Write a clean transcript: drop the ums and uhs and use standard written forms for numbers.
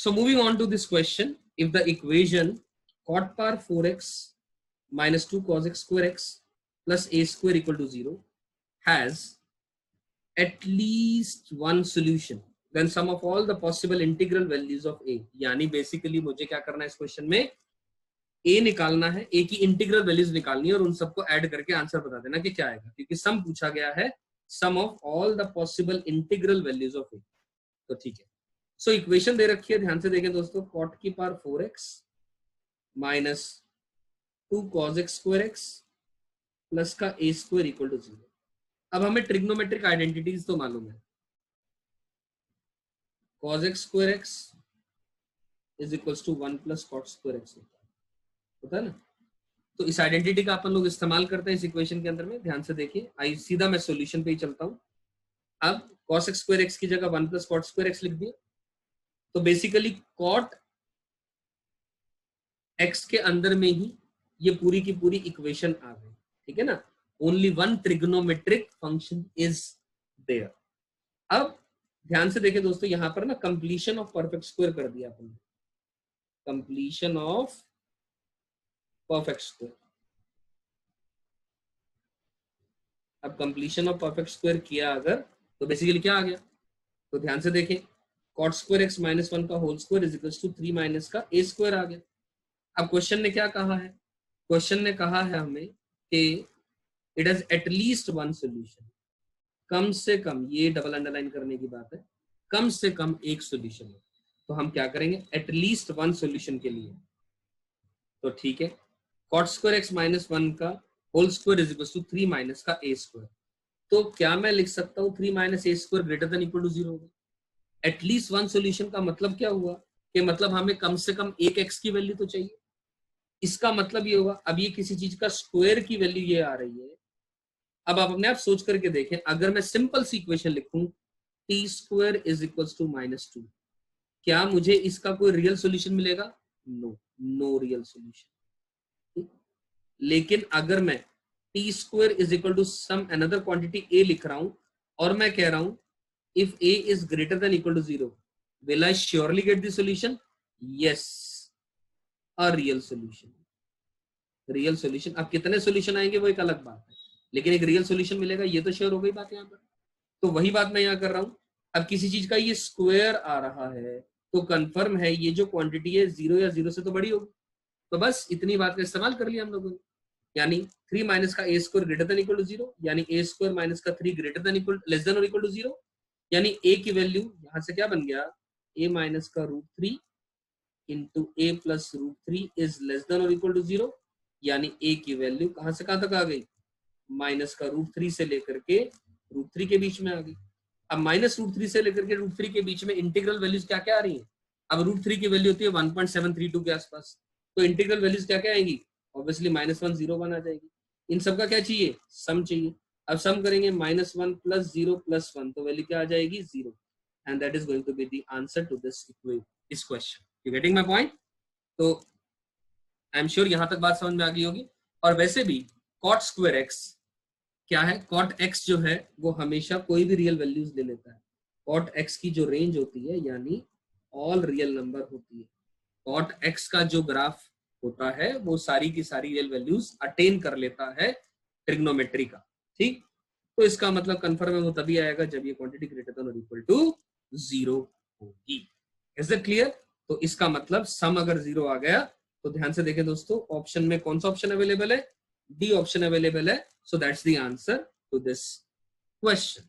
So moving on to this question, if the equation cot power 4x minus 2 cos x square x plus a square equal to 0 has at least one solution, then sum of all the possible integral values of a, यानी basically मुझे क्या करना है इस question में, a निकालना है, a की इंटीग्रल वैल्यूज निकालनी है और उन सबको ऐड करके आंसर बता देना कि क्या आएगा, क्योंकि सम पूछा गया है, sum of all the possible integral values of a। तो ठीक है, सो इक्वेशन दे रखी है, ध्यान से देखें दोस्तों, cot की power 4x minus 2 cos x square x plus का a स्क्वायर इक्वल टू 0। अब हमें ट्रिग्नोमेट्रिक आइडेंटिटीज तो मालूम है, cos x square x is equals to 1 plus cot square x होता है ना। तो इस आइडेंटिटी का अपन लोग इस्तेमाल करते हैं इस इक्वेशन के अंदर में। ध्यान से देखिए, आई सीधा मैं सॉल्यूशन पे ही चलता हूं। अब cos x स्क्वायर x की जगह 1 प्लस cot स्क्वायर x लिख दिया, तो बेसिकली cot x के अंदर में ही ये पूरी की पूरी इक्वेशन आ गई, ठीक है ना। Only one trigonometric function is there. अब ध्यान से देखिए दोस्तों, यहां पर ना कंप्लीशन ऑफ परफेक्ट स्क्वायर कर दिया अपन, कंप्लीशन ऑफ परफेक्ट स्क्वायर। अब कंप्लीशन ऑफ परफेक्ट स्क्वायर किया अगर, तो बेसिकली क्या आ गया, तो ध्यान से देखें, cot स्क्वायर x माइनस 1 का whole square is equal to 3 minus का a स्क्वायर आ गया। अब क्वेश्चन ने क्या कहा है, क्वेश्चन ने कहा है हमें कि it has at least one solution, कम से कम, ये डबल अंडरलाइन करने की बात है, कम से कम एक सॉल्यूशन है। तो हम क्या करेंगे, एटलीस्ट वन सॉल्यूशन के लिए, तो ठीक है, cot स्क्वायर x माइनस 1 का whole square is equal to 3 minus का a स्क्वायर। तो क्या मैं लिख सकता हूँ 3 minus a square greater than equal to 0 होगा। एटलीस्ट वन सॉल्यूशन का मतलब क्या हुआ, कि मतलब हमें कम से कम एक x की वैल्यू तो चाहिए। इसका मतलब ये होगा, अब ये किसी चीज का स्क्वायर की वैल्यू ये आ रही है। अब आप अपने आप सोच करके देखें, अगर मैं सिंपल सी इक्वेशन लिखूं t square is equals to -2, क्या मुझे इसका कोई रियल सॉल्यूशन मिलेगा? No, no real solution. लेकिन अगर मैं t square is equal to some another quantity a लिख रहा हूं और मैं कह रहा हूं if a is greater than equal to 0, will I surely get the solution? Yes, a real solution। Real solution, अब कितने सॉल्यूशन आएंगे वो एक अलग बात है, लेकिन एक रियल सॉल्यूशन मिलेगा, ये तो श्योर हो गई बात यहाँ पर। तो वही बात मैं यहाँ कर रहा हूँ। अब किसी चीज का ये स्क्वायर आ रहा है तो कंफर्म है ये जो क्वांटिटी है 0 या 0 से तो बड़ी होगी। तो बस इतनी बात का इस्तेमाल कर लिया हम लोगों ने, यानी 3 माइनस का a square greater than equal to 0, यानी a स्क्वायर माइनस का 3 greater than equal less than और इक्वल टू 0, यानी a की वैल्यू यहां से क्या बन गया, a माइनस का √3 into a plus √3 is less than और इक्वल टू 0, यानी a की वैल्यू कहां से कहां तक आ गई, माइनस का √3 से लेकर के √3 के बीच में आ गई। अब माइनस √3 से लेकर के √3 के बीच में इंटीग्रल वैल्यूज क्या क्या आ रही है, अब √3 की वैल्यू होती है 1.732 के आसपास, तो इंटीग्रल वैल्यूज क्या क्या आएंगी, ऑब्वियसली -101 आ जाएगी। इन सबका क्या चाहिए, सम चाहिए। अब सम करेंगे -1 प्लस 0 प्लस 1, तो वैल्यू क्या आ जाएगी, 0, and that is going to be the answer to this question. You getting my point? तो आई एम श्योर यहां तक बात समझ में आ गई होगी। और वैसे भी cot स्क्वायर x क्या है, cot x जो है वो हमेशा कोई भी रियल वैल्यूज ले लेता है। cot x की जो रेंज होती है यानी ऑल रियल नंबर होती है। cot x का जो ग्राफ होता है वो सारी की सारी रियल वैल्यूज अटेन कर लेता है ट्रिग्नोमेट्री का, ठीक। तो इसका मतलब कंफर्म है वो तभी आएगा जब ये क्वांटिटी ग्रेटर देन और इक्वल टू 0 होगी। Is it clear? तो इसका मतलब सम अगर 0 आ गया तो ध्यान से देखें दोस्तों, ऑप्शन में कौन सा ऑप्शन अवेलेबल है, डी ऑप्शन अवेलेबल है। So that's the answer to this question.